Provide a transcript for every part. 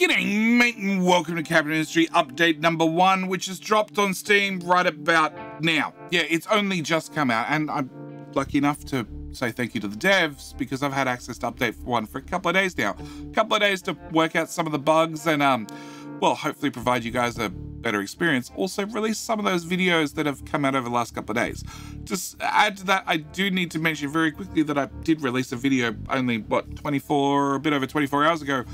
G'day mate and welcome to Cabin Industry update number 1, which has dropped on Steam right about now. Yeah, it's only just come out and I'm lucky enough to say thank you to the devs because I've had access to update 1 for a couple of days now. A couple of days to work out some of the bugs and well, hopefully provide you guys a better experience. Also release some of those videos that have come out over the last couple of days. Just add to that, I do need to mention very quickly that I did release a video only, a bit over 24 hours ago,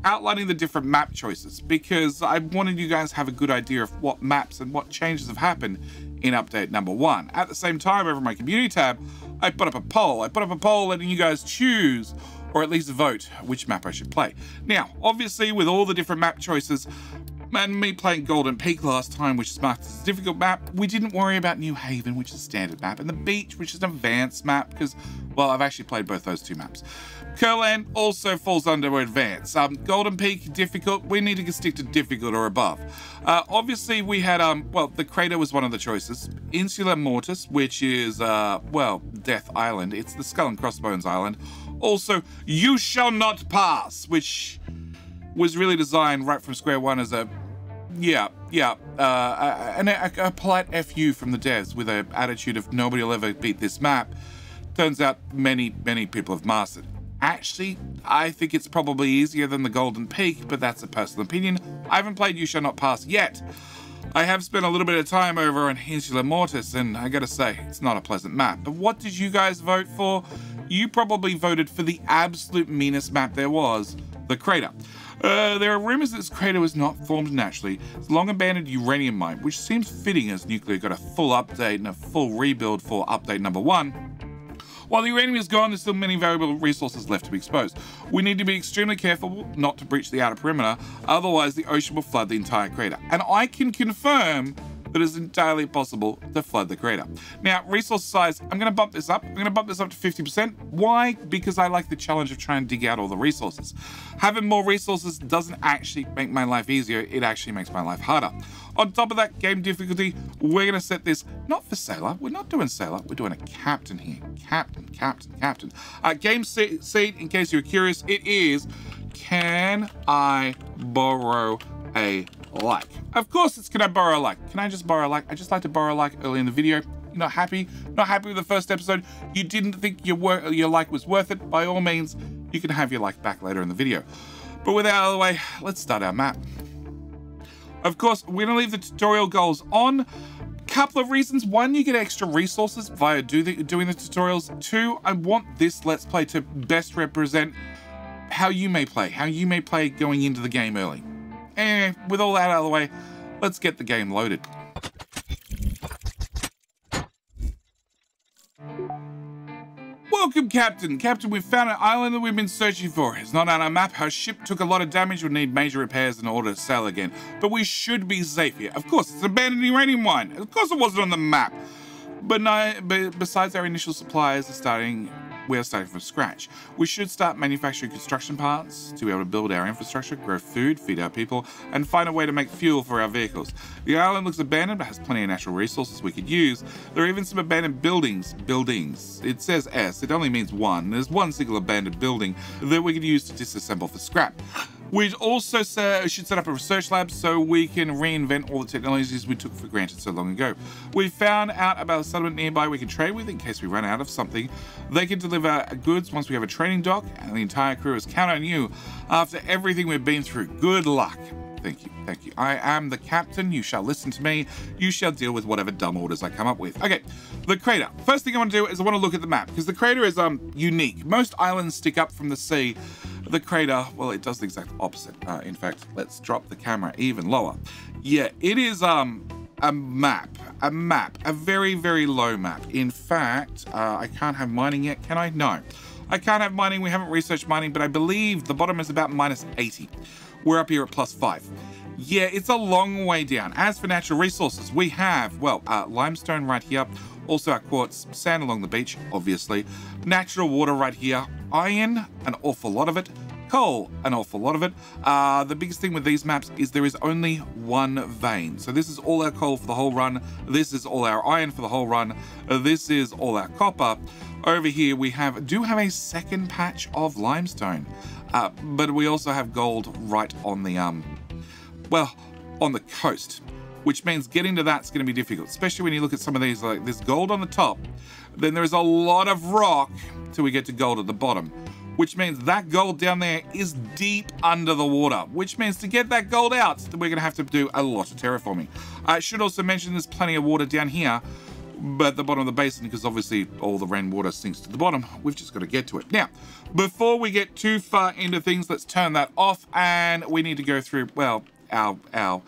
outlining the different map choices because I wanted you guys to have a good idea of what maps and what changes have happened in update number 1. At the same time, over my community tab, I put up a poll. Letting you guys choose, or at least vote, which map I should play. Now, obviously, with all the different map choices, and me playing Golden Peak last time, which is marked as a difficult map, we didn't worry about New Haven, which is a standard map, and the beach, which is an advanced map, because, well, I've actually played both those two maps. Curland also falls under advanced. Golden Peak, difficult, we need to stick to difficult or above. Obviously, we had, well, the crater was one of the choices. Insula Mortis, which is, well, Death Island. It's the Skull and Crossbones Island. Also, You Shall Not Pass, which was really designed right from square one as a polite FU from the devs with an attitude of nobody will ever beat this map. Turns out many people have mastered. Actually, I think it's probably easier than the Golden Peak, but that's a personal opinion. I haven't played You Shall Not Pass yet. I have spent a little bit of time over on Insula Mortis, and I gotta say, it's not a pleasant map. But what did you guys vote for? You probably voted for the absolute meanest map there was, the crater. There are rumors that this crater was not formed naturally. It's a long-abandoned uranium mine, which seems fitting as nuclear got a full update and a full rebuild for update number 1. While the uranium is gone, there's still many valuable resources left to be exposed. We need to be extremely careful not to breach the outer perimeter, otherwise the ocean will flood the entire crater. And I can confirm that it's entirely possible to flood the crater. Now, resource size, I'm gonna bump this up. I'm gonna bump this up to 50%. Why? Because I like the challenge of trying to dig out all the resources. Having more resources doesn't actually make my life easier, it actually makes my life harder. On top of that, game difficulty, we're gonna set this, not for sailor, we're not doing sailor, we're doing a captain here. Captain. Game seed, in case you're curious, it is, can I borrow a like? Of course it's can I borrow a like. Can I just borrow a like? I just like to borrow a like early in the video. You're not happy? Not happy with the first episode? You didn't think your like was worth it? By all means, you can have your like back later in the video. But with that out of the way, let's start our map. Of course, we're gonna leave the tutorial goals on. Couple of reasons. 1, you get extra resources via doing the tutorials. 2, I want this Let's Play to best represent how you may play going into the game early. And with all that out of the way, let's get the game loaded. Welcome, Captain. Captain, we've found an island that we've been searching for. It's not on our map. Our ship took a lot of damage. We'll need major repairs in order to sail again. But we should be safe here. Of course, it's an abandoned uranium mine. Of course it wasn't on the map. But besides our initial supplies we're starting from scratch. We should start manufacturing construction parts to be able to build our infrastructure, grow food, feed our people, and find a way to make fuel for our vehicles. The island looks abandoned but has plenty of natural resources we could use. There are even some abandoned buildings. It says S, it only means 1. There's one single abandoned building that we could use to disassemble for scrap. We'd also should set up a research lab so we can reinvent all the technologies we took for granted so long ago. We found out about a settlement nearby we can trade with in case we run out of something. They can deliver goods once we have a trading dock, and the entire crew is count on you after everything we've been through. Good luck. Thank you. I am the captain. You shall listen to me. You shall deal with whatever dumb orders I come up with. Okay, the crater. First thing I want to do is I want to look at the map because the crater is unique. Most islands stick up from the sea. The crater, well, it does the exact opposite. In fact, let's drop the camera even lower. Yeah, it is a very, very low map. In fact, I can't have mining yet, can I? No, I can't have mining. We haven't researched mining, but I believe the bottom is about -80. We're up here at +5. Yeah, it's a long way down. As for natural resources, we have, well, limestone right here, also our quartz, sand along the beach, obviously, natural water right here, iron, an awful lot of it, coal, an awful lot of it. The biggest thing with these maps is there is only one vein. So this is all our coal for the whole run. This is all our iron for the whole run. This is all our copper. Over here we do have a second patch of limestone, but we also have gold right on the well, on the coast, which means getting to that's going to be difficult, especially when you look at some of these, like this gold on the top. Then there's a lot of rock till we get to gold at the bottom, which means that gold down there is deep under the water, which means to get that gold out, we're going to have to do a lot of terraforming. I should also mention there's plenty of water down here, but at the bottom of the basin, because obviously all the rainwater sinks to the bottom, we've just got to get to it. Now, before we get too far into things, let's turn that off, and we need to go through, well, our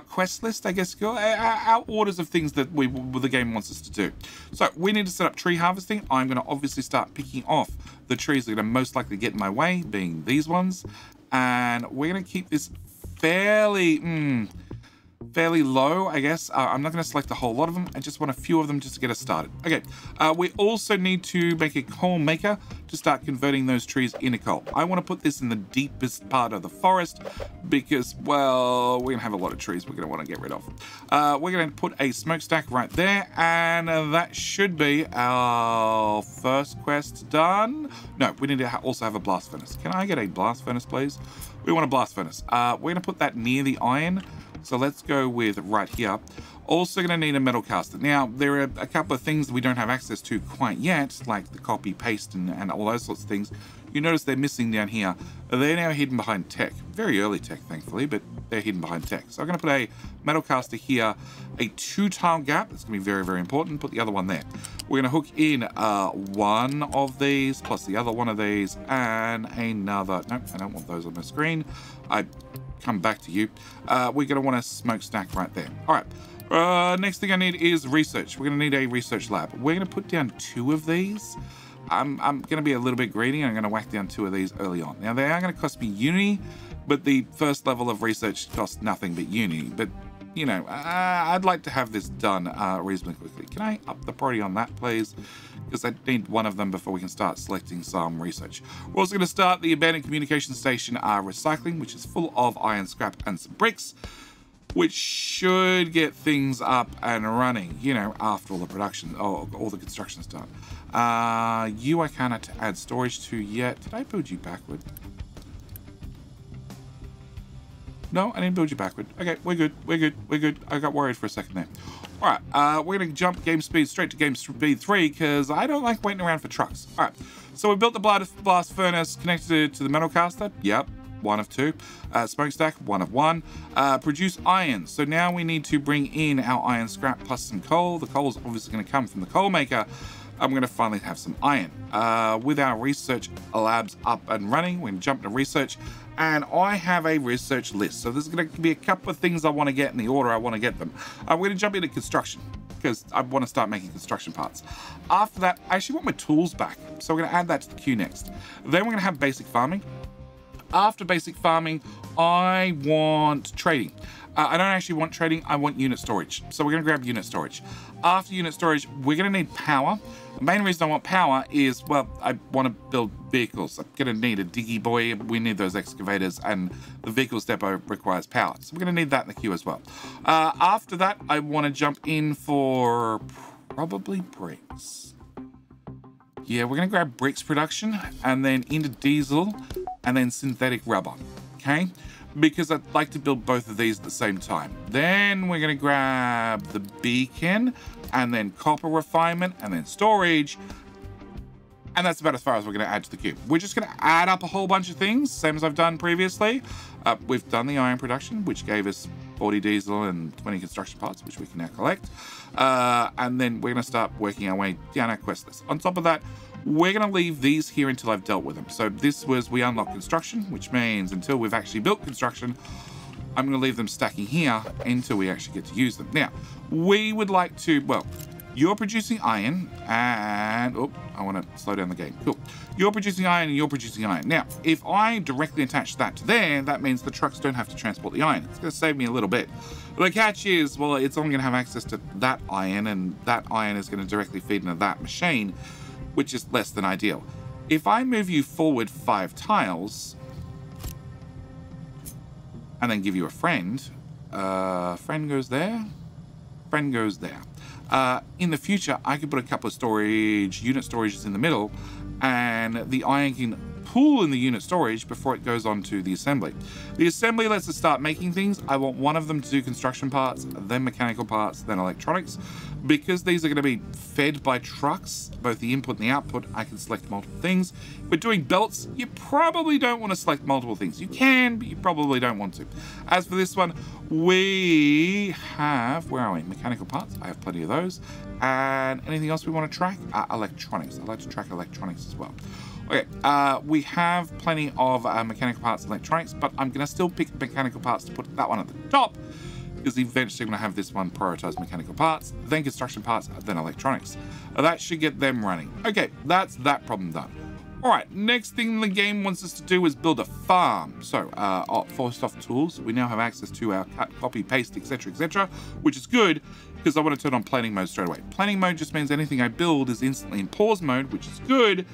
quest list, I guess, our orders of things that the game wants us to do. So we need to set up tree harvesting. I'm going to obviously start picking off the trees that are going to most likely get in my way, being these ones. And we're going to keep this fairly low, I guess. I'm not going to select a whole lot of them. I just want a few of them just to get us started. Okay, we also need to make a coal maker to start converting those trees into coal. I want to put this in the deepest part of the forest because, well, we're going to have a lot of trees we're going to want to get rid of. We're going to put a smokestack right there, and that should be our first quest done. No, we need to also have a blast furnace. Can I get a blast furnace, please? We want a blast furnace. We're going to put that near the iron. So let's go with right here. Also going to need a metal caster. Now, there are a couple of things that we don't have access to quite yet, like the copy, paste, and all those sorts of things. You notice they're missing down here. They're now hidden behind tech. Very early tech, thankfully, but they're hidden behind tech. So I'm going to put a metal caster here, a 2-tile gap. That's going to be very, very important. Put the other one there. We're going to hook in one of these, plus the other one of these, and another. Nope, I don't want those on the screen. I come back to you. We're going to want a smokestack right there. All right. Next thing I need is research. We're going to need a research lab. We're going to put down 2 of these. I'm going to be a little bit greedy. I'm going to whack down 2 of these early on. Now, they are going to cost me uni, but the first level of research costs nothing but uni. But, you know, I'd like to have this done reasonably quickly. Can I up the priority on that, please? Because I need one of them before we can start selecting some research. We're also going to start the abandoned communication station recycling, which is full of iron scrap and some bricks, which should get things up and running, you know, after all the production, all the construction's done. You I cannot add storage to yet. Did I build you backward? No, I didn't build you backward. Okay, we're good. I got worried for a second there. All right, we're going to jump game speed straight to game speed 3 because I don't like waiting around for trucks. All right, so we built the blast furnace, connected it to the metal caster. Yep, 1 of 2. Smokestack, 1 of 1. Produce iron. So now we need to bring in our iron scrap plus some coal. The coal is obviously going to come from the coal maker. I'm going to finally have some iron. With our research labs up and running, we're going to jump to research. And I have a research list. So there's going to be a couple of things I want to get in the order I want to get them. We're going to jump into construction because I want to start making construction parts. After that, I actually want my tools back. So we're going to add that to the queue next. Then we're going to have basic farming. After basic farming, I want trading. I don't actually want trading, I want unit storage. So we're going to grab unit storage. After unit storage, we're going to need power. The main reason I want power is, well, I want to build vehicles. I'm going to need a diggy boy. We need those excavators, and the vehicles depot requires power. So we're going to need that in the queue as well. After that, I want to jump in for probably bricks. Yeah, we're going to grab bricks production and then into diesel and then synthetic rubber. Okay? Because I'd like to build both of these at the same time. Then we're going to grab the beacon and then copper refinement and then storage. And that's about as far as we're going to add to the queue. We're just going to add up a whole bunch of things, same as I've done previously. We've done the iron production, which gave us 40 diesel and 20 construction parts, which we can now collect. And then we're going to start working our way down our quest list. On top of that, we're going to leave these here until I've dealt with them. So this was, we unlock construction, which means until we've actually built construction, I'm going to leave them stacking here until we actually get to use them. Now, we would like to, well, you're producing iron and, oh, I want to slow down the game. Cool. You're producing iron and you're producing iron. Now, if I directly attach that to there, that means the trucks don't have to transport the iron. It's going to save me a little bit. But the catch is, well, it's only going to have access to that iron, and that iron is going to directly feed into that machine, which is less than ideal. If I move you forward 5 tiles, and then give you a friend. Friend goes there. Friend goes there. In the future, I could put a couple of storage, unit storages in the middle, and the iron can pool in the unit storage before it goes on to the assembly. The assembly lets us start making things. I want one of them to do construction parts, then mechanical parts, then electronics. Because these are going to be fed by trucks, both the input and the output, I can select multiple things. But doing belts, you probably don't want to select multiple things. You can, but you probably don't want to. As for this one, we have, where are we? Mechanical parts. I have plenty of those. And anything else we want to track? Electronics. I like to track electronics as well. Okay, we have plenty of mechanical parts and electronics, but I'm going to still pick mechanical parts to put that one at the top, because eventually I'm going to have this one prioritize mechanical parts, then construction parts, then electronics. That should get them running. Okay, that's that problem done. All right, next thing the game wants us to do is build a farm. So, for soft tools, we now have access to our cut, copy, paste, etc., which is good, because I want to turn on planning mode straight away. Planning mode just means anything I build is instantly in pause mode, which is good,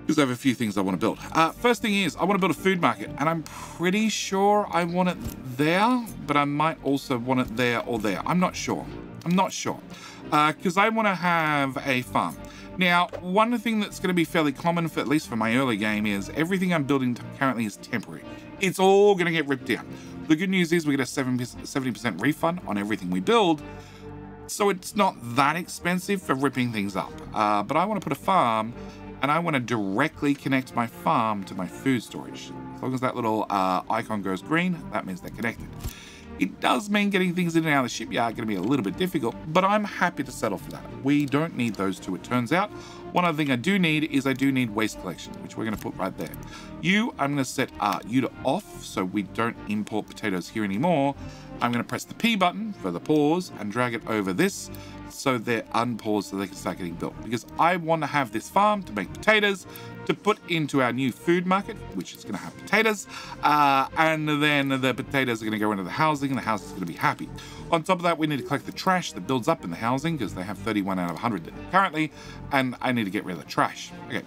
because I have a few things I want to build. First thing is, I want to build a food market, and I'm pretty sure I want it there, but I might also want it there or there. I'm not sure. Because I want to have a farm. Now, one thing that's going to be fairly common, for at least for my early game, is everything I'm building currently is temporary. It's all going to get ripped down. The good news is we get a 70% refund on everything we build, so it's not that expensive for ripping things up. But I want to put a farm, and I want to directly connect my farm to my food storage. As long as that little icon goes green, that means they're connected. It does mean getting things in and out of the shipyard going to be a little bit difficult, but I'm happy to settle for that. We don't need those two, it turns out. One other thing I do need is I do need waste collection, which we're going to put right there. I'm going to set you to off, so we don't import potatoes here anymore. I'm going to press the P button for the pause and drag it over this, so they're unpaused so they can start getting built. Because I want to have this farm to make potatoes to put into our new food market, which is going to have potatoes, and then the potatoes are going to go into the housing, and the house is going to be happy. On top of that, we need to collect the trash that builds up in the housing, because they have 31 out of 100 currently, and I need to get rid of the trash. Okay,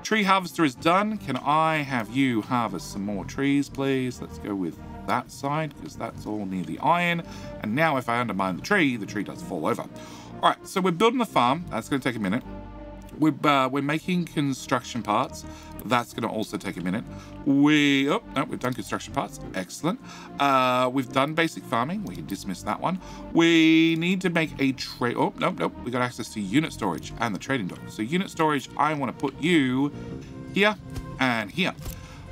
tree harvester is done. Can I have you harvest some more trees, please? Let's go with that side, because that's all near the iron. And now if I undermine the tree does fall over. All right, so we're building the farm. That's going to take a minute. We're making construction parts. That's going to also take a minute. We've done construction parts. Excellent. We've done basic farming. We can dismiss that one. We need to make a trade. Oh, nope. We got access to unit storage and the trading dock. So unit storage, I want to put you here and here,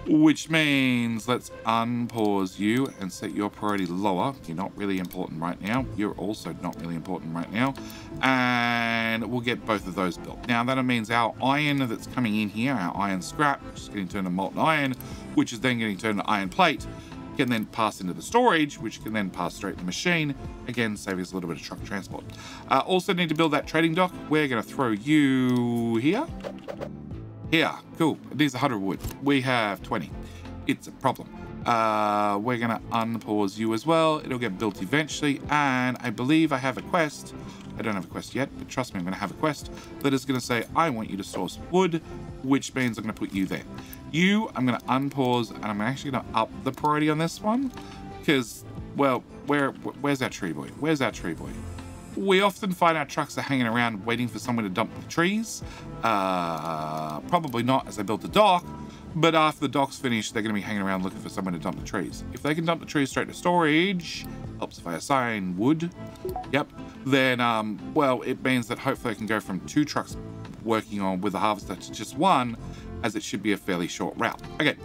which means let's unpause you and set your priority lower. You're not really important right now. You're also not really important right now. And we'll get both of those built. Now that means our iron that's coming in here, our iron scrap, which is getting turned to molten iron, which is then getting turned to iron plate, can then pass into the storage, which can then pass straight to the machine, again saving us a little bit of truck transport. Also need to build that trading dock. We're going to throw you here. Here, cool. It needs 100 wood. We have 20. It's a problem. We're going to unpause you as well. It'll get built eventually. And I believe I have a quest. I don't have a quest yet, but trust me, I'm going to have a quest that is going to say, I want you to source wood, which means I'm going to put you there. I'm going to unpause, and I'm actually going to up the priority on this one. Because, well, where's our tree boy? Where's our tree boy? We often find our trucks are hanging around waiting for someone to dump the trees. Probably not as I built the dock, but after the dock's finished, they're going to be hanging around looking for someone to dump the trees. If they can dump the trees straight to storage, helps if I assign wood, yep, then, well, it means that hopefully I can go from 2 trucks working on with the harvester to just 1, as it should be a fairly short route. Okay,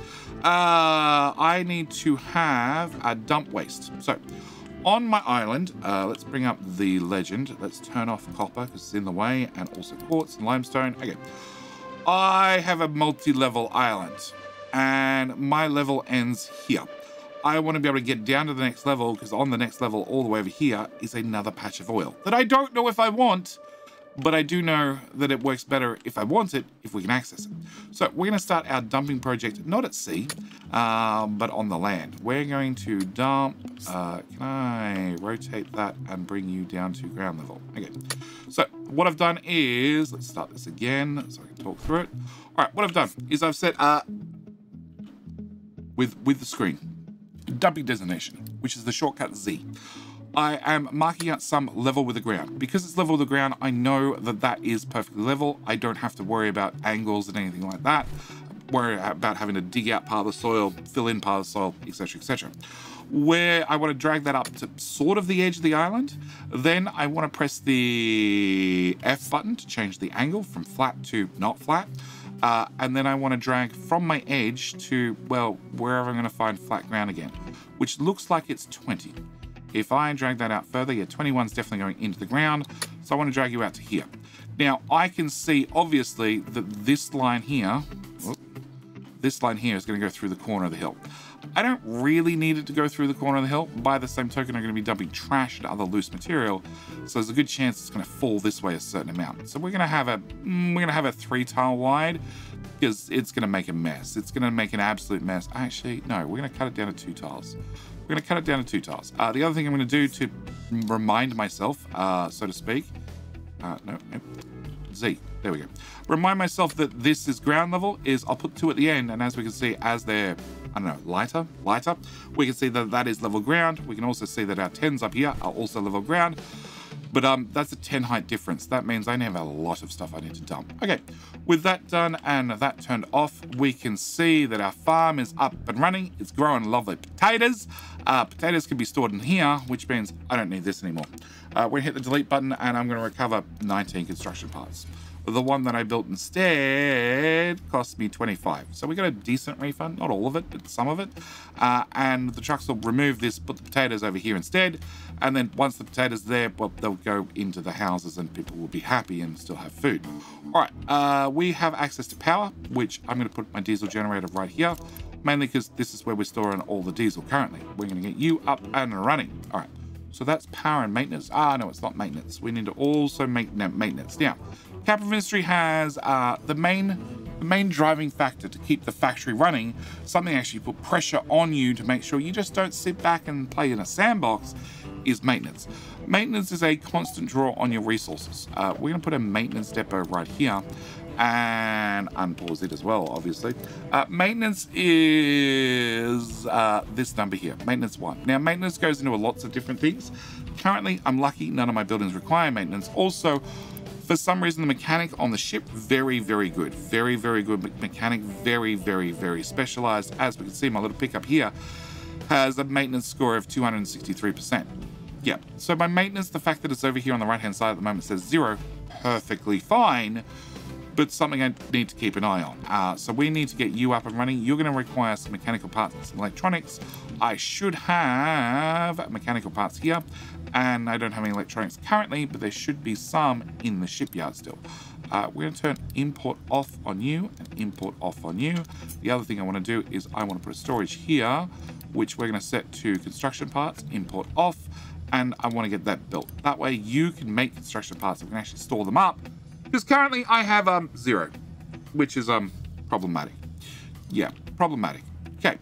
I need to have a dump waste. So, on my island, let's bring up the legend. Let's turn off copper because it's in the way, and also quartz and limestone. Okay. I have a multi-level island, and my level ends here. I want to be able to get down to the next level, because on the next level, all the way over here, is another patch of oil that I don't know if I want, but I do know that it works better if I want it, if we can access it. So we're going to start our dumping project, not at sea, but on the land. We're going to dump, can I rotate that and bring you down to ground level? Okay, so what I've done is, let's start this again so I can talk through it. All right, what I've done is I've set, with the screen. dumping designation, which is the shortcut Z. I am marking out some level with the ground. Because it's level with the ground, I know that that is perfectly level. I don't have to worry about angles and anything like that. Worry about having to dig out part of the soil, fill in part of the soil, etc., etc. Where I want to drag that up to sort of the edge of the island, then I want to press the F button to change the angle from flat to not flat. And then I want to drag from my edge to, well, wherever I'm going to find flat ground again, which looks like it's 20. If I drag that out further, yeah, 21 is definitely going into the ground. So I want to drag you out to here. Now, I can see, obviously, that this line here is going to go through the corner of the hill. I don't really need it to go through the corner of the hill. By the same token, I'm going to be dumping trash and other loose material, so there's a good chance it's going to fall this way a certain amount. So we're going to have a 3 tile wide, because it's going to make a mess. It's going to make an absolute mess. Actually, no, we're going to cut it down to 2 tiles. We're going to cut it down to 2 tiles. The other thing I'm going to do to remind myself, so to speak, Z, there we go. Remind myself that this is ground level is I'll put 2 at the end, and as we can see, as they're, I don't know, lighter, we can see that that is level ground. We can also see that our 10s up here are also level ground. But that's a 10 height difference. That means I have a lot of stuff I need to dump. Okay, with that done and that turned off, we can see that our farm is up and running. It's growing lovely potatoes. Potatoes can be stored in here, which means I don't need this anymore. We're gonna hit the delete button and I'm gonna recover 19 construction parts. The one that I built instead cost me 25. So we got a decent refund, not all of it, but some of it. And the trucks will remove this, put the potatoes over here instead. And then once the potatoes are there, well, they'll go into the houses and people will be happy and still have food. All right, we have access to power, which I'm gonna put my diesel generator right here, mainly because this is where we're storing all the diesel currently. We're gonna get you up and running. All right, so that's power and maintenance. No, it's not maintenance. We need to also make maintenance. Now, Capital Ministry has the main driving factor to keep the factory running, something actually put pressure on you to make sure you just don't sit back and play in a sandbox, is maintenance. Maintenance is a constant draw on your resources. We're going to put a maintenance depot right here and unpause it as well, obviously. Maintenance is this number here, maintenance 1. Now, maintenance goes into lots of different things. Currently, I'm lucky none of my buildings require maintenance. Also, for some reason, the mechanic on the ship, very, very good. Very, very good mechanic. Very, very, very specialized. As we can see, my little pickup here has a maintenance score of 263%. Yeah, so my maintenance, the fact that it's over here on the right-hand side at the moment says 0, perfectly fine, but something I need to keep an eye on. So we need to get you up and running. You're going to require some mechanical parts and some electronics. I should have mechanical parts here, and I don't have any electronics currently, but there should be some in the shipyard still. We're going to turn import off on you and import off on you. The other thing I want to do is I want to put a storage here, which we're going to set to construction parts, import off, and I want to get that built. That way you can make construction parts and we can actually store them up, because currently I have 0, which is problematic. Yeah, problematic. Okay.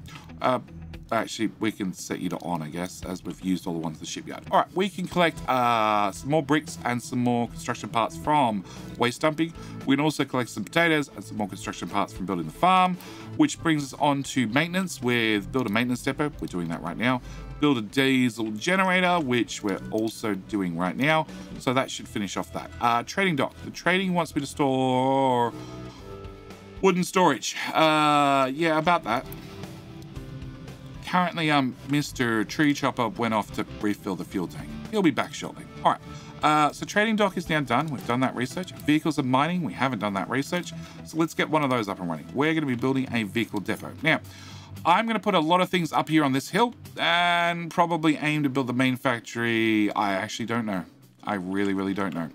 Actually, we can set you to on, I guess, as we've used all the ones in the shipyard. All right, we can collect some more bricks and some more construction parts from waste dumping. We can also collect some potatoes and some more construction parts from building the farm, which brings us on to maintenance with build a maintenance depot. We're doing that right now. Build a diesel generator, which we're also doing right now. So that should finish off that. Trading dock. The trading wants me to store wooden storage. Yeah, about that. Currently, Mr. Tree Chopper went off to refill the fuel tank. He'll be back shortly. All right, so trading dock is now done. We've done that research. Vehicles and mining, we haven't done that research. So let's get one of those up and running. We're going to be building a vehicle depot. Now, I'm going to put a lot of things up here on this hill and probably aim to build the main factory. I actually don't know. I really, really don't know.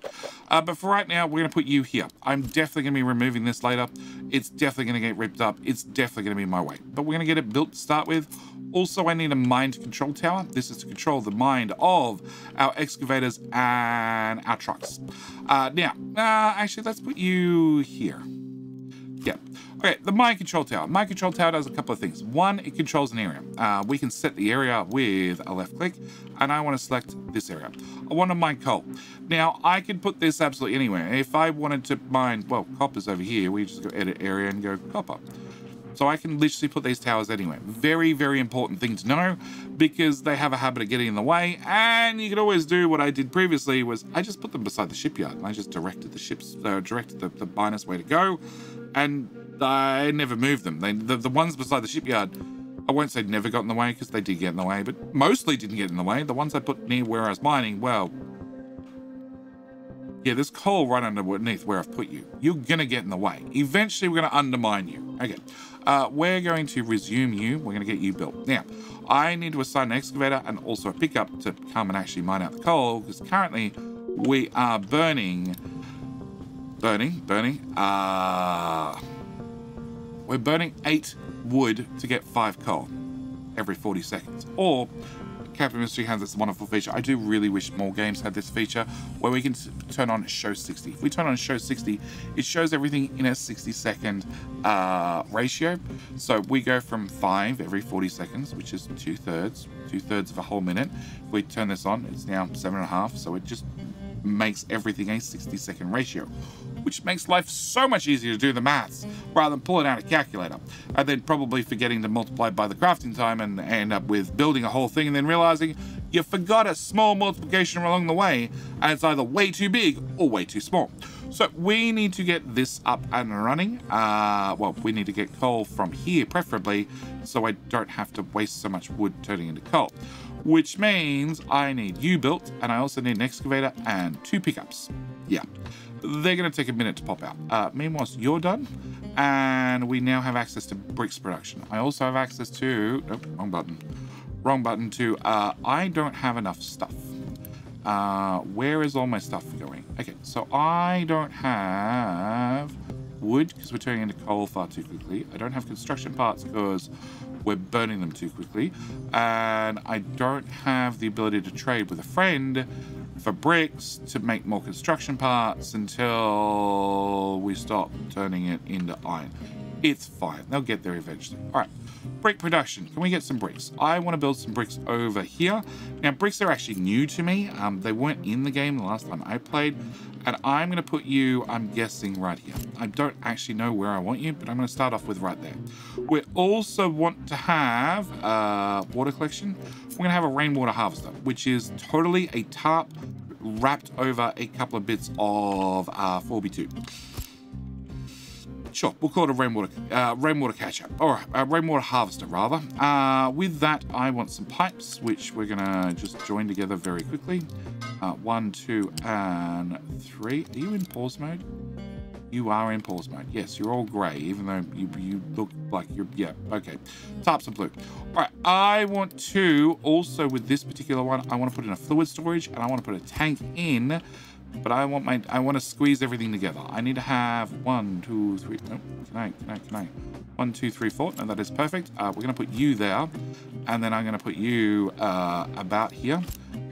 But for right now, we're going to put you here. I'm definitely going to be removing this later. It's definitely going to get ripped up. It's definitely going to be my way. But we're going to get it built to start with. Also, I need a mind control tower. This is to control the mind of our excavators and our trucks. Actually, let's put you here. Yeah. Okay, the mind control tower. Mind control tower does a couple of things. One, it controls an area. We can set the area with a left click, and I want to select this area. I want to mine coal. Now, I can put this absolutely anywhere. If I wanted to mine, well, copper's over here. We just go edit area and go copper. So I can literally put these towers anywhere. Very, very important thing to know, because they have a habit of getting in the way. And you can always do what I did previously, was I just put them beside the shipyard. And I just directed the ships, directed the miners where to go. And I never moved them. The ones beside the shipyard, I won't say never got in the way, because they did get in the way, but mostly didn't get in the way. The ones I put near where I was mining, well, yeah, there's coal right underneath where I've put you. You're going to get in the way. Eventually, we're going to undermine you. Okay. We're going to resume you. We're going to get you built. Now, I need to assign an excavator and also a pickup to come and actually mine out the coal, because currently we are burning. We're burning 8 wood to get 5 coal every 40 seconds. Or Captain Mystery has this wonderful feature. I do really wish more games had this feature where we can turn on show 60. If we turn on show 60, it shows everything in a 60-second ratio. So we go from 5 every 40 seconds, which is two-thirds of a whole minute. If we turn this on, it's now 7.5. So it just makes everything a 60-second ratio, which makes life so much easier to do the maths rather than pulling out a calculator and then probably forgetting to multiply by the crafting time and end up with building a whole thing and then realizing you forgot a small multiplication along the way and it's either way too big or way too small. So we need to get this up and running. Well, we need to get coal from here preferably, so I don't have to waste so much wood turning into coal. Which means I need you built, and I also need an excavator and 2 pickups. Yeah, they're going to take a minute to pop out. Meanwhile, you're done, and we now have access to bricks production. I also have access to, nope, wrong button to, I don't have enough stuff. Where is all my stuff going? Okay, so I don't have wood because we're turning into coal far too quickly. I don't have construction parts because we're burning them too quickly. And I don't have the ability to trade with a friend for bricks to make more construction parts until we stop turning it into iron. It's fine. They'll get there eventually. All right. Brick production. Can we get some bricks? I want to build some bricks over here. Now, bricks are actually new to me. They weren't in the game the last time I played. And I'm going to put you, I'm guessing, right here. I don't actually know where I want you, but I'm going to start off with right there. We also want to have water collection. We're going to have a rainwater harvester, which is totally a tarp wrapped over a couple of bits of 4x2. Sure, we'll call it a rainwater catcher, or a rainwater harvester, rather. With that, I want some pipes, which we're gonna just join together very quickly. 1, 2, and 3. Are you in pause mode? You are in pause mode. Yes, you're all grey, even though you look like you're, yeah, okay. Tarps are blue. All right, I want to, also with this particular one, I want to put in a fluid storage, and I want to put a tank in. But I want to squeeze everything together. I need to have 1, 2, 3. No, can I? 1, 2, 3, 4. No, that is perfect. We're going to put you there, and then I'm going to put you about here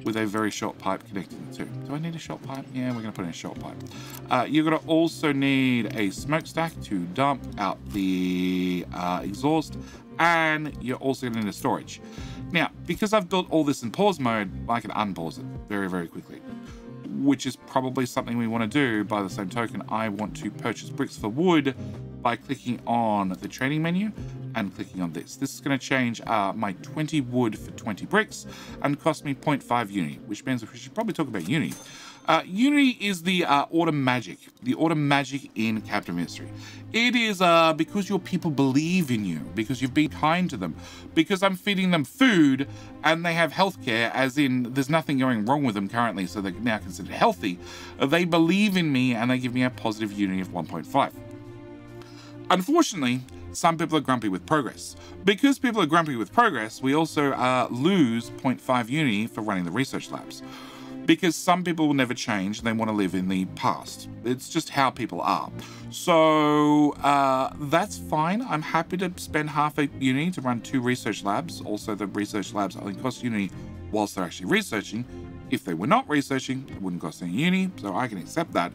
with a very short pipe connecting the two. Do I need a short pipe? Yeah, we're going to put in a short pipe. You're going to also need a smokestack to dump out the exhaust, and you're also going to need a storage. Now, because I've built all this in pause mode, I can unpause it very, very quickly, which is probably something we want to do. By the same token, I want to purchase bricks for wood by clicking on the trading menu and clicking on this. This is going to change my 20 wood for 20 bricks and cost me 0.5 uni, which means we should probably talk about uni. Uni is the autumn magic in Captain Mystery. It is because your people believe in you, because you've been kind to them, because I'm feeding them food and they have healthcare, as in there's nothing going wrong with them currently, so they're now considered healthy. They believe in me and they give me a positive uni of 1.5. Unfortunately, some people are grumpy with progress. Because people are grumpy with progress, we also lose 0.5 uni for running the research labs. Because some people will never change, they want to live in the past. It's just how people are. So that's fine. I'm happy to spend half a uni to run 2 research labs. Also, the research labs only cost uni whilst they're actually researching. If they were not researching, it wouldn't cost any uni, so I can accept that.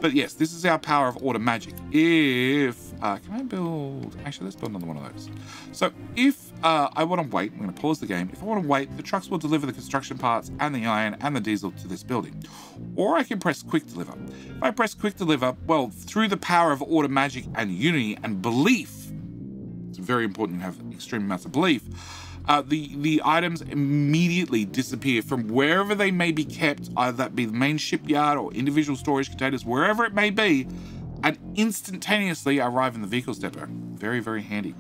But yes, this is our power of auto magic. If, can I build, actually let's build another one of those. So if I want to wait, I'm going to pause the game. If I want to wait, the trucks will deliver the construction parts and the iron and the diesel to this building. Or I can press quick deliver. If I press quick deliver, well, through the power of auto magic and uni and belief, It's very important you have extreme amounts of belief. The items immediately disappear from wherever they may be kept, either that be the main shipyard or individual storage containers, wherever it may be, and instantaneously arrive in the vehicles depot. Very, very handy.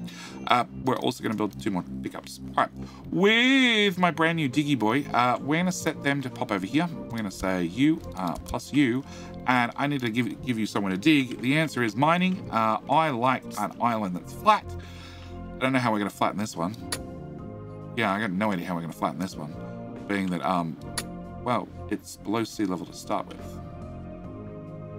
We're also going to build 2 more pickups. All right, with my brand new Diggy Boy, we're going to set them to pop over here. We're going to say you plus you, and I need to give you somewhere to dig. The answer is mining. I like an island that's flat. I don't know how we're going to flatten this one. Yeah, I got no idea how we're going to flatten this one, being that, well, it's below sea level to start with.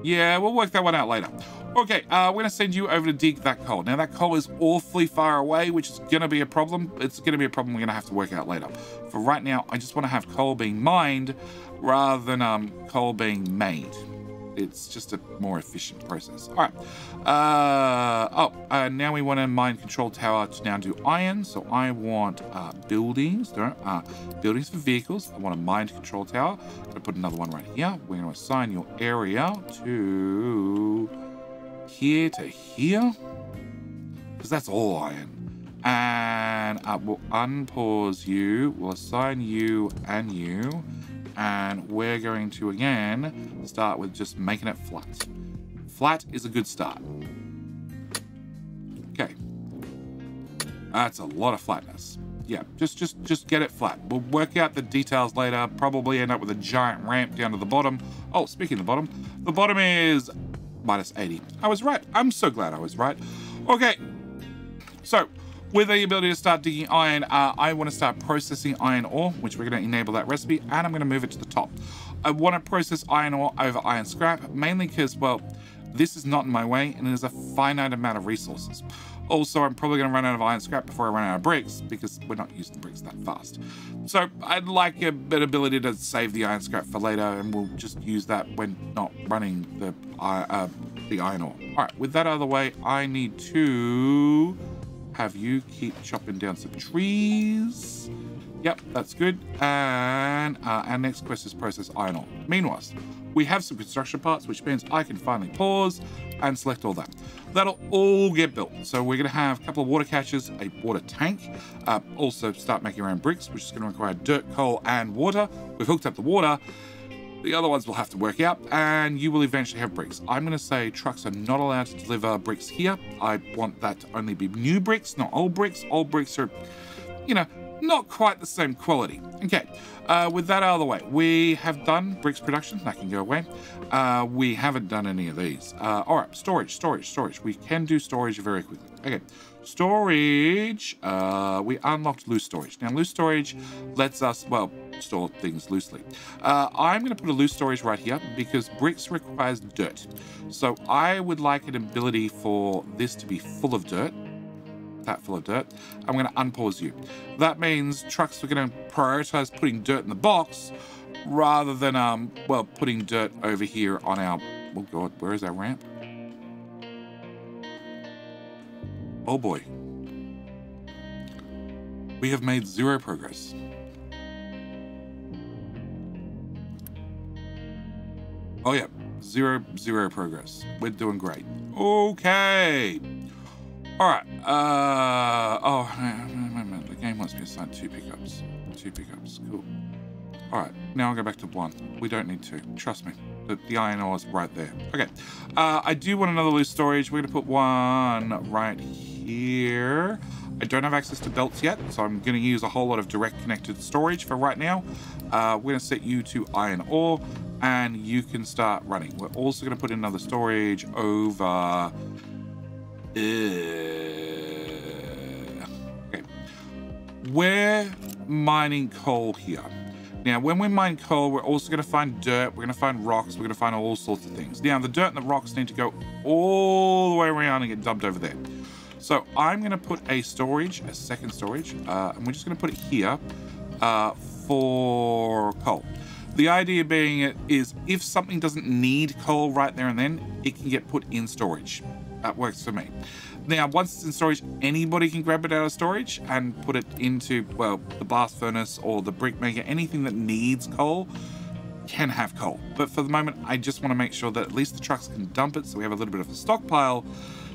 Yeah, we'll work that one out later. Okay, we're going to send you over to dig that coal. Now, that coal is awfully far away, which is going to be a problem. It's going to be a problem we're going to have to work out later. For right now, I just want to have coal being mined rather than coal being made. It's just a more efficient process. All right. Now we want to mine control tower to now do iron. So I want buildings. Buildings for vehicles. I want a mine control tower. I'm going to put another one right here. We're going to assign your area to here to here, because that's all iron. And we'll unpause you. We'll assign you and you. And we're going to, again, start with just making it flat. Flat is a good start. Okay. That's a lot of flatness. Yeah, just get it flat. We'll work out the details later. Probably end up with a giant ramp down to the bottom. Oh, speaking of the bottom is minus 80. I was right. I'm so glad I was right. Okay. So, with the ability to start digging iron, I want to start processing iron ore, which we're going to enable that recipe, and I'm going to move it to the top. I want to process iron ore over iron scrap, mainly because, well, this is not in my way, and there's a finite amount of resources. Also, I'm probably going to run out of iron scrap before I run out of bricks, because we're not using bricks that fast. So I'd like a bit of ability to save the iron scrap for later, and we'll just use that when not running the iron ore. All right, with that out of the way, I need to have you keep chopping down some trees. Yep, that's good. And our next quest is process iron ore. Meanwhile, we have some construction parts, which means I can finally pause and select all that. That'll all get built. So we're going to have a couple of water catchers, a water tank, also start making our own bricks, which is going to require dirt, coal, and water. We've hooked up the water. The other ones will have to work out, and you will eventually have bricks. I'm going to say trucks are not allowed to deliver bricks here. I want that to only be new bricks, not old bricks. Old bricks are, you know, not quite the same quality. Okay, with that out of the way, we have done bricks production. That can go away. We haven't done any of these. All right, storage. We can do storage very quickly. Okay, storage. We unlocked loose storage. Now, loose storage lets us, well, store things loosely. I'm going to put a loose storage right here because bricks requires dirt. So I would like an ability for this to be full of dirt. That full of dirt. I'm going to unpause you. That means trucks are going to prioritize putting dirt in the box rather than, well, putting dirt over here on our, oh God, where is our ramp? Oh boy. We have made 0 progress. Oh yeah, zero progress. We're doing great. Okay. All right. The game wants me to assign 2 pickups. 2 pickups. Cool. All right. Now I'll go back to 1. We don't need 2. Trust me. The iron ore is right there. Okay. I do want another loose storage. We're going to put one right here. I don't have access to belts yet, so I'm going to use a whole lot of direct connected storage for right now. We're going to set you to iron ore, and you can start running. We're also going to put in another storage over... Okay. We're mining coal here. Now, when we mine coal, we're also going to find dirt, we're going to find rocks, we're going to find all sorts of things. Now, the dirt and the rocks need to go all the way around and get dumped over there. So I'm going to put a storage, a second storage, and we're just going to put it here for coal. The idea being is if something doesn't need coal right there and then, it can get put in storage. That works for me. Now, once it's in storage, anybody can grab it out of storage and put it into, well, the blast furnace or the brick maker. Anything that needs coal can have coal. But for the moment, I just want to make sure that at least the trucks can dump it so we have a little bit of a stockpile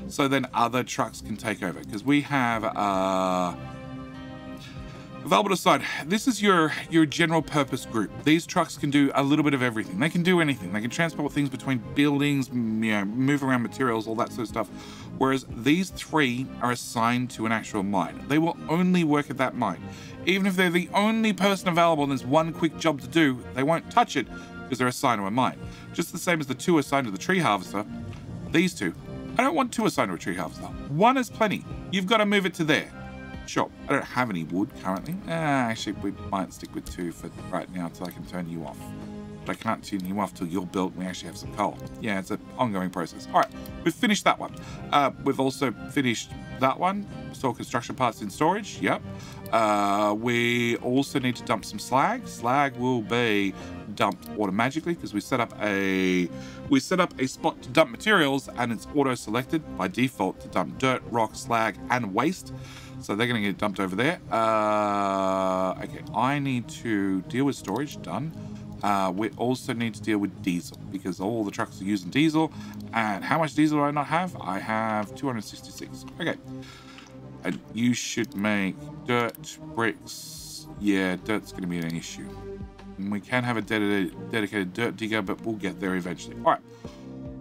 so then other trucks can take over. Because we have available to side. This is your general purpose group. These trucks can do a little bit of everything. They can do anything. They can transport things between buildings, move around materials, all that sort of stuff. Whereas these 3 are assigned to an actual mine. They will only work at that mine. Even if they're the only person available and there's one quick job to do, they won't touch it because they're assigned to a mine. Just the same as the 2 assigned to the tree harvester. These 2. I don't want 2 assigned to a tree harvester. 1 is plenty. You've got to move it to there. Sure, I don't have any wood currently. Actually, we might stick with 2 for right now until I can turn you off. But I can't turn you off till you're built and we actually have some coal. Yeah, it's an ongoing process. All right, we've finished that one. We've also finished that one. Store construction parts in storage. Yep. We also need to dump some slag. Slag will be dumped automatically because we set up a spot to dump materials and it's auto selected by default to dump dirt, rock, slag, and waste. So they're going to get dumped over there. Okay, I need to deal with storage. Done. We also need to deal with diesel because all the trucks are using diesel. And how much diesel do I not have? I have 266. Okay. And you should make dirt, bricks. Yeah, dirt's going to be an issue. And we can have a dedicated dirt digger, but we'll get there eventually. All right.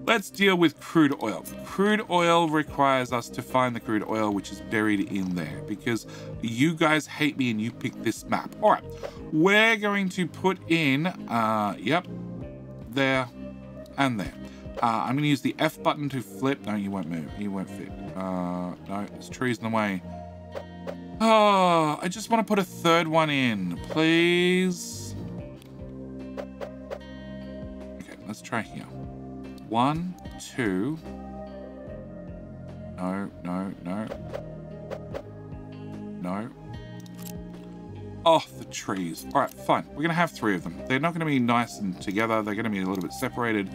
Let's deal with crude oil. Crude oil requires us to find the crude oil which is buried in there because you guys hate me and you picked this map. All right, we're going to put in, yep, there and there. I'm going to use the F button to flip. No, you won't move. You won't fit. No, there's trees in the way. Oh, I just want to put a 3rd one in, please. Okay, let's try here. 1, 2. No, no, no. No. Oh, the trees. All right, fine. We're going to have 3 of them. They're not going to be nice and together. They're going to be a little bit separated.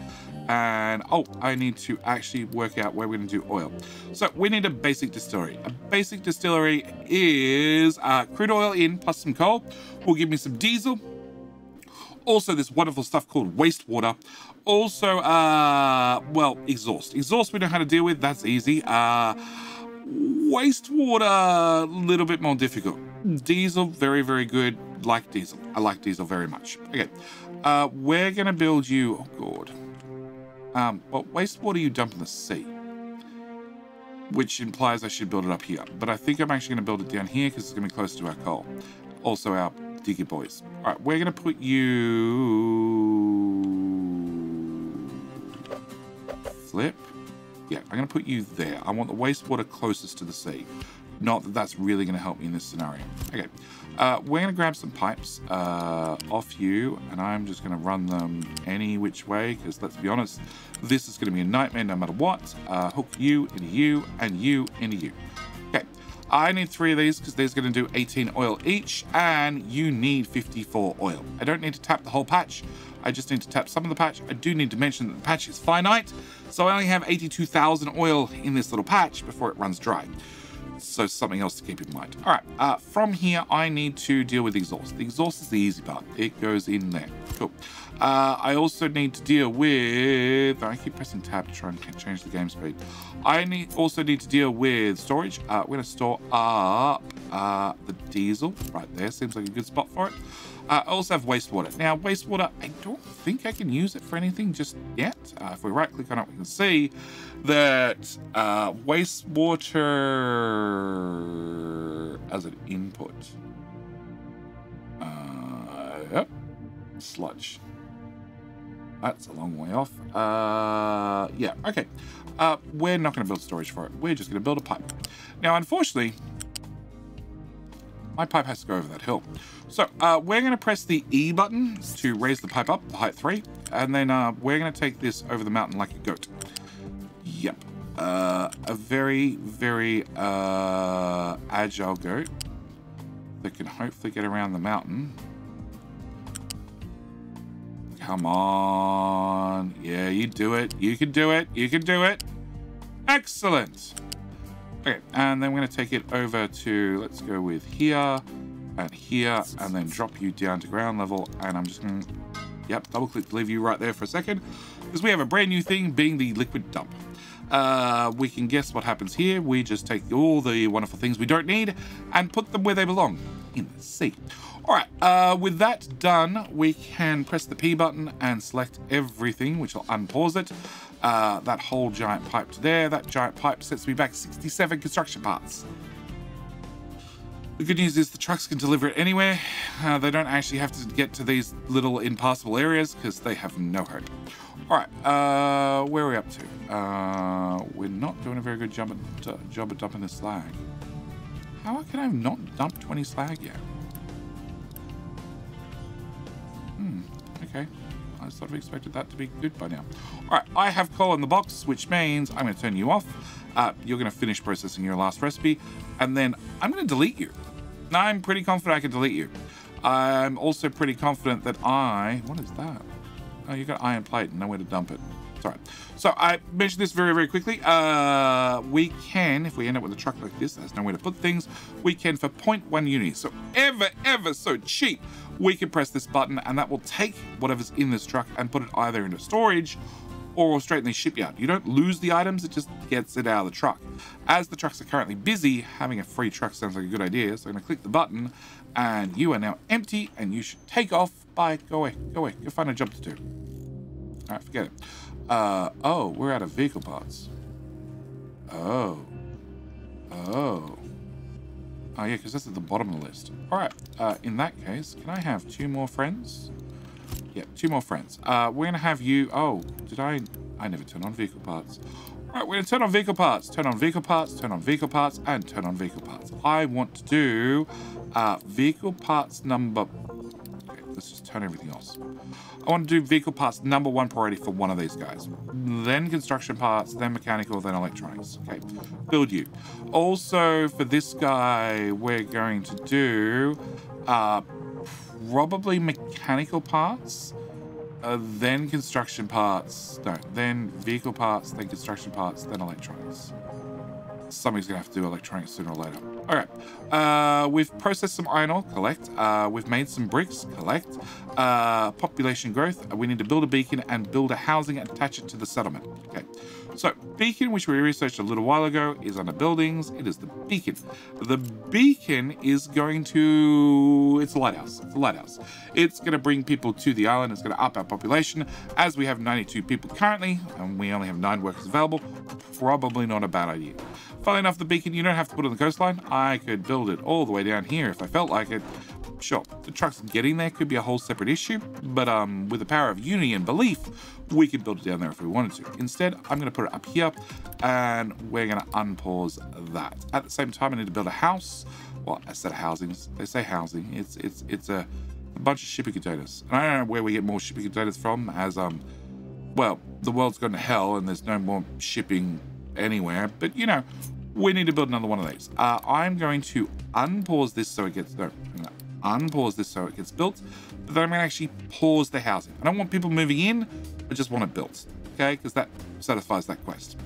And, oh, I need to actually work out where we're going to do oil. So we need a basic distillery. A basic distillery is crude oil in plus some coal. Will give me some diesel. Also, this wonderful stuff called wastewater. Also, well, exhaust. Exhaust we know how to deal with. That's easy. Wastewater, a little bit more difficult. Diesel, very, very good. Like diesel. I like diesel very much. Okay. We're going to build you... Oh, God. Well, wastewater you dump in the sea. Which implies I should build it up here. But I think I'm actually going to build it down here because it's going to be closer to our coal. Also, our digger boys. All right, we're going to put you... Flip. Yeah, I'm going to put you there. I want the wastewater closest to the sea. Not that that's really going to help me in this scenario. Okay, we're going to grab some pipes off you, and I'm just going to run them any which way, because let's be honest, this is going to be a nightmare no matter what. Hook you into you, and you into you. Okay, I need 3 of these, because they're going to do 18 oil each, and you need 54 oil. I don't need to tap the whole patch. I just need to tap some of the patch. I do need to mention that the patch is finite, so I only have 82,000 oil in this little patch before it runs dry. So something else to keep in mind. All right, from here, I need to deal with exhaust. The exhaust is the easy part. It goes in there. Cool. I also need to deal with... I keep pressing tab to try and change the game speed. I also need to deal with storage. We're going to store up the diesel right there. Seems like a good spot for it. I also have wastewater. Now, wastewater, I don't think I can use it for anything just yet. If we right-click on it, we can see that wastewater as an input. Yep. Sludge. That's a long way off. Yeah, okay. We're not going to build storage for it. We're just going to build a pipe. Now, unfortunately, my pipe has to go over that hill. So we're going to press the E button to raise the pipe up to height 3. And then we're going to take this over the mountain like a goat. Yep. A very, very agile goat that can hopefully get around the mountain. Come on. Yeah, you do it. You can do it. You can do it. Excellent. Okay, and then we're going to take it over to, let's go with here and here, and then drop you down to ground level. And I'm just going to, yep, double click to leave you right there for a second, because we have a brand new thing being the liquid dump. We can guess what happens here. We just take all the wonderful things we don't need and put them where they belong, in the sea. All right, with that done, we can press the P button and select everything, which will unpause it. That whole giant pipe to there. That giant pipe sets me back 67 construction parts. The good news is the trucks can deliver it anywhere. They don't actually have to get to these little impassable areas because they have no hope. All right, where are we up to? We're not doing a very good job at dumping the slag. How can I have not dumped 20 slag yet? Okay. I sort of expected that to be good by now. All right, I have coal in the box, which means I'm going to turn you off. You're going to finish processing your last recipe, and then I'm going to delete you. I'm pretty confident I can delete you. I'm also pretty confident that what is that? Oh, you got iron plate and nowhere to dump it. Sorry. So I mentioned this very, very quickly. We can, if we end up with a truck like this, there's nowhere to put things, we can, for 0.1 units, so ever so cheap, we can press this button and that will take whatever's in this truck and put it either into storage or straight in the shipyard. You don't lose the items, it just gets it out of the truck. As the trucks are currently busy, having a free truck sounds like a good idea, so I'm going to click the button and you are now empty and you should take off. Bye, go away, go find a job to do. All right, forget it. Oh, we're out of vehicle parts. Oh, yeah, because that's at the bottom of the list. All right, in that case, can I have 2 more friends? Yeah, 2 more friends. We're going to have you... Oh, did I never turn on vehicle parts. All right, we're going to turn on vehicle parts. Turn on vehicle parts, turn on vehicle parts, and turn on vehicle parts. I want to do vehicle parts number... Okay, let's just turn everything else. I want to do vehicle parts number 1 priority for one of these guys. Then construction parts, then mechanical, then electronics. Okay, build you. Also, for this guy, we're going to do probably mechanical parts, then construction parts. No, then vehicle parts, then construction parts, then electronics. Somebody's going to have to do electronics sooner or later. All right. We've processed some iron ore. Collect. We've made some bricks. Collect. Population growth. We need to build a beacon and build a housing and attach it to the settlement. Okay. So, beacon, which we researched a little while ago, is under buildings. It is the beacon. The beacon is going to... It's a lighthouse. It's a lighthouse. It's going to bring people to the island. It's going to up our population. As we have 92 people currently, and we only have 9 workers available, probably not a bad idea. Funnily enough, the beacon, you don't have to put it on the coastline. I could build it all the way down here if I felt like it. Sure, the trucks getting there could be a whole separate issue, but with the power of unity and belief, we can build it down there if we wanted to. Instead, I'm going to put it up here, and we're going to unpause that. At the same time, I need to build a house. Well, a set of housings. They say housing. It's a bunch of shipping containers. And I don't know where we get more shipping containers from, as well, the world's gone to hell, and there's no more shipping anywhere. But you know, we need to build another one of these. I'm going to unpause this so it gets unpause this so it gets built, but then I'm going to actually pause the housing. I don't want people moving in, I just want it built, okay, because that satisfies that quest.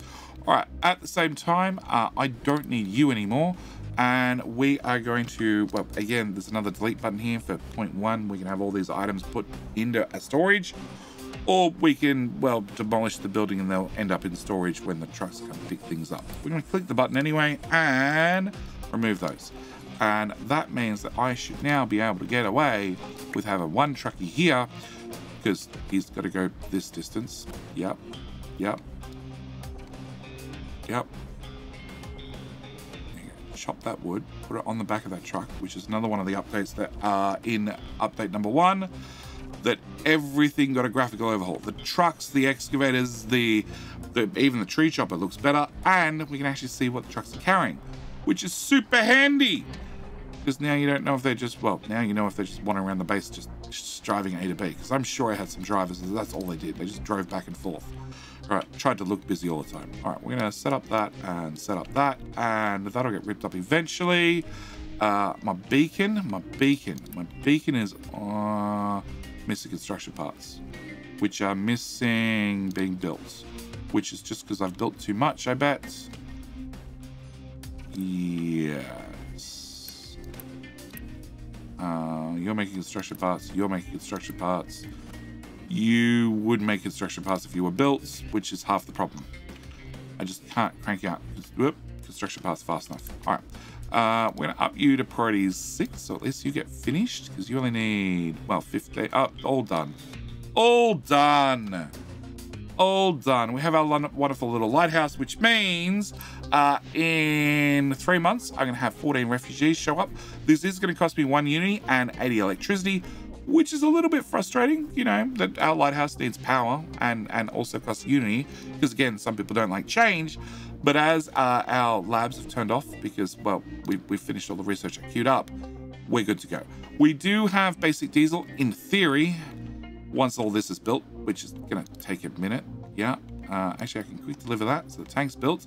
All right, at the same time, I don't need you anymore, and we are going to, well, again, there's another delete button here for 0.1. We can have all these items put into a storage, or we can, well, demolish the building and they'll end up in storage when the trucks come pick things up. We're going to click the button anyway and remove those. And that means that I should now be able to get away with having 1 truckie here, because he's got to go this distance. Yep. Chop that wood, put it on the back of that truck, which is another one of the updates that are in update number 1, that everything got a graphical overhaul. The trucks, the excavators, even the tree chopper looks better, and we can actually see what the trucks are carrying, which is super handy. Because now you don't know if they're just, well, now you know if they're just wandering around the base just driving A to B. Because I'm sure I had some drivers and that's all they did. They just drove back and forth. All right, tried to look busy all the time. All right, we're going to set up that, and that'll get ripped up eventually. My beacon is missing construction parts, which are missing being built, which is just because I've built too much, I bet. Yes. You're making construction parts. You're making construction parts. You would make construction parts if you were built, which is half the problem. I just can't crank out construction paths fast enough. All right, we're gonna up you to priority 6, so at least you get finished because you only need, well, 50. Oh, all done. All done. All done. We have our wonderful little lighthouse, which means in 3 months, I'm going to have 14 refugees show up. This is going to cost me 1 unity and 80 electricity, which is a little bit frustrating, you know, that our lighthouse needs power and also costs unity, because again, some people don't like change. But as our labs have turned off because, well, we've finished all the research I queued up, we're good to go. We do have basic diesel in theory once all this is built, which is going to take a minute. Yeah, actually I can quick deliver that. So the tank's built,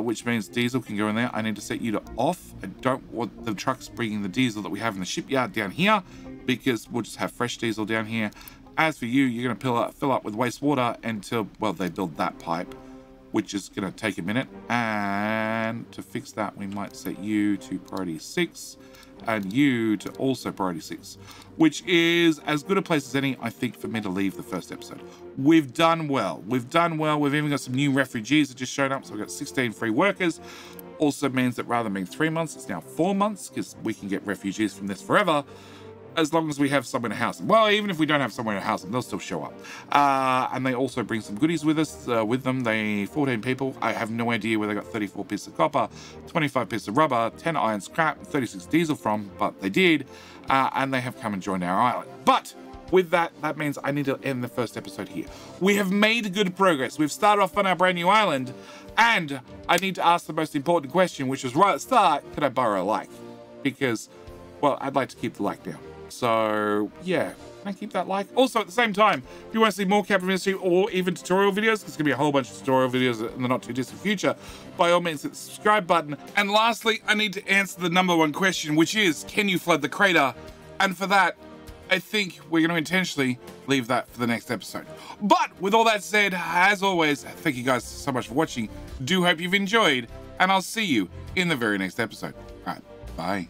which means diesel can go in there. I need to set you to off. I don't want the trucks bringing the diesel that we have in the shipyard down here, because we'll just have fresh diesel down here. As for you, you're going to fill up with wastewater until, well, they build that pipe, which is going to take a minute. And to fix that, we might set you to priority 6 and you to also priority 6, which is as good a place as any, I think, for me to leave the first episode. We've done well. We've done well. We've even got some new refugees that just showed up. So we've got 16 free workers. Also means that rather than being 3 months, it's now 4 months, because we can get refugees from this forever, as long as we have somewhere to house them. Well, even if we don't have somewhere to house them, they'll still show up. And they also bring some goodies with us, with them. They 14 people. I have no idea where they got 34 pieces of copper, 25 pieces of rubber, 10 iron scrap, 36 diesel from, but they did. And they have come and joined our island. But with that, that means I need to end the first episode here. We have made good progress. We've started off on our brand new island, and I need to ask the most important question, which was right at the start: can I borrow a like? Because, well, I'd like to keep the like now. So yeah, can I keep that like? Also, at the same time, if you want to see more Captain Ministry or even tutorial videos, there's gonna be a whole bunch of tutorial videos in the not too distant future, by all means hit the subscribe button. And lastly, I need to answer the #1 question, which is, can you flood the crater? And for that, I think we're going to intentionally leave that for the next episode. But with all that said, as always, thank you guys so much for watching. Do hope you've enjoyed, and I'll see you in the very next episode. All right, bye.